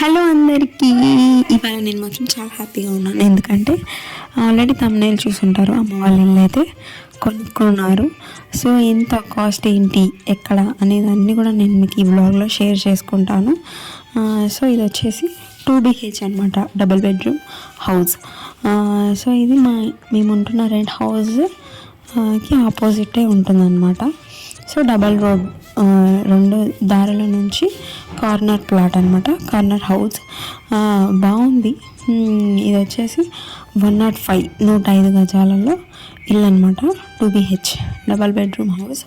Hello అందరికీ. ఇవాళ నేను మాత్రం చాలా హ్యాపీగా ఉన్నాను. ఎందుకంటే ఆల్రెడీ తమ్నైల్ చూసుంటారు, అమ్మ వాళ్ళ ఇల్లు అయితే కొనుక్కున్నారు. సో ఎంత కాస్ట్ ఏంటి ఎక్కడ అనేది అన్నీ కూడా నేను మీకు ఈ వ్లాగ్లో షేర్ చేసుకుంటాను. సో ఇది వచ్చేసి 2BH అనమాట, డబుల్ బెడ్రూమ్ హౌస్. సో ఇది మేము ఉంటున్న రెంట్ హౌస్కి ఆపోజిటే ఉంటుందన్నమాట. సో డబల్ రోడ్, రెండు దారుల నుంచి కార్నర్ ప్లాట్ అనమాట, కార్నర్ హౌస్. బాగుంది. ఇది వచ్చేసి 105 గజాలలో ఇల్లు అనమాట. 2BH double bedroom house.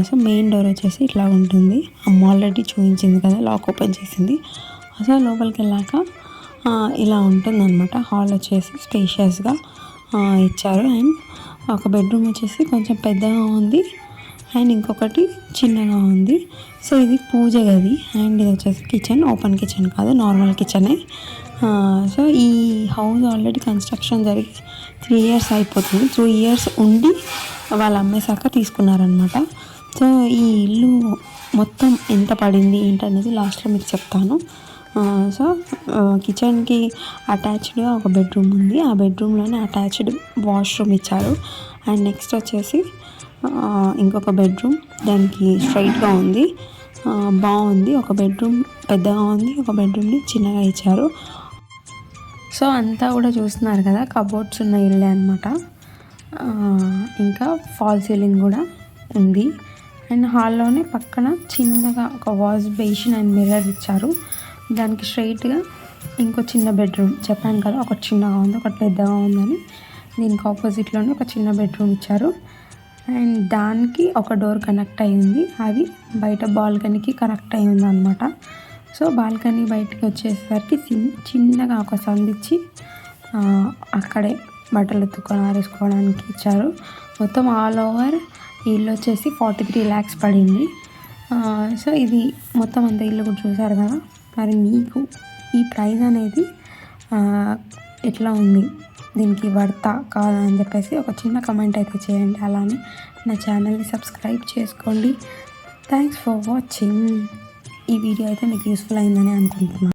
So main door వచ్చేసి ఇట్లా ఉంటుంది. అమ్మ ఆల్రెడీ చూపించింది కదా, లాక్ ఓపెన్ చేసింది. సో లోపలికి వెళ్ళాక ఇలా ఉంటుందన్నమాట. హాల్ వచ్చేసి స్పేషియస్గా ఇచ్చారు. అండ్ ఒక బెడ్రూమ్ వచ్చేసి కొంచెం పెద్దగా ఉంది అండ్ ఇంకొకటి చిన్నగా ఉంది. సో ఇది పూజ గది. అండ్ ఇది వచ్చేసి కిచెన్, ఓపెన్ కిచెన్ కాదు, నార్మల్ కిచెనే. సో ఈ హౌస్ ఆల్రెడీ కన్స్ట్రక్షన్ జరిగి 3 years అయిపోతుంది. 2 years ఉండి వాళ్ళు అమ్మేశాక తీసుకున్నారనమాట. సో ఈ ఇల్లు మొత్తం ఎంత పడింది ఏంటనేది లాస్ట్లో మీకు చెప్తాను. సో కిచెన్కి అటాచ్డ్గా ఒక బెడ్రూమ్ ఉంది. ఆ బెడ్రూమ్లోనే అటాచ్డ్ వాష్రూమ్ ఇచ్చారు. అండ్ నెక్స్ట్ వచ్చేసి ఇంకొక బెడ్రూమ్ దానికి స్ట్రైట్గా ఉంది. బాగుంది. ఒక బెడ్రూమ్ పెద్దగా ఉంది, ఒక బెడ్రూమ్ని చిన్నగా ఇచ్చారు. సో అంతా కూడా చూస్తున్నారు కదా, కబోర్డ్స్ ఉన్న ఇల్లే అనమాట. ఇంకా ఫాల్ సీలింగ్ కూడా ఉంది. అండ్ హాల్లోనే పక్కన చిన్నగా ఒక వాష్ బేసిన్ అండ్ మిర్రర్ ఇచ్చారు. దానికి స్ట్రైట్గా ఇంకో చిన్న బెడ్రూమ్ చెప్పాను కదా, ఒకటి చిన్నగా ఉంది ఒకటి పెద్దగా ఉందని. దీనికి ఆపోజిట్లోనే ఒక చిన్న బెడ్రూమ్ ఇచ్చారు. అండ్ దానికి ఒక డోర్ కనెక్ట్ అయ్యింది, అది బయట బాల్కనీకి కనెక్ట్ అయ్యింది అనమాట. సో బాల్కనీ బయటికి వచ్చేసరికి చిన్నగా ఒక సందిచ్చి అక్కడే బట్టలు ఉతుక్కొని ఆరేసుకోవడానికి ఇచ్చారు. మొత్తం ఆల్ ఓవర్ ఇల్లు వచ్చేసి 43 lakhs పడింది. సో ఇది మొత్తం అంత ఇల్లు కూడా చూసారు కదా. మరి మీకు ఈ ప్రైస్ అనేది ఎట్లా ఉంది, దీనికి వర్తా కాదా అని చెప్పేసి ఒక చిన్న కమెంట్ అయితే చేయండి. అలానే నా ఛానల్ని సబ్స్క్రైబ్ చేసుకోండి. Thanks for watching. ఈ వీడియో అయితే మీకు యూస్ఫుల్ అయిందని అనుకుంటున్నాను.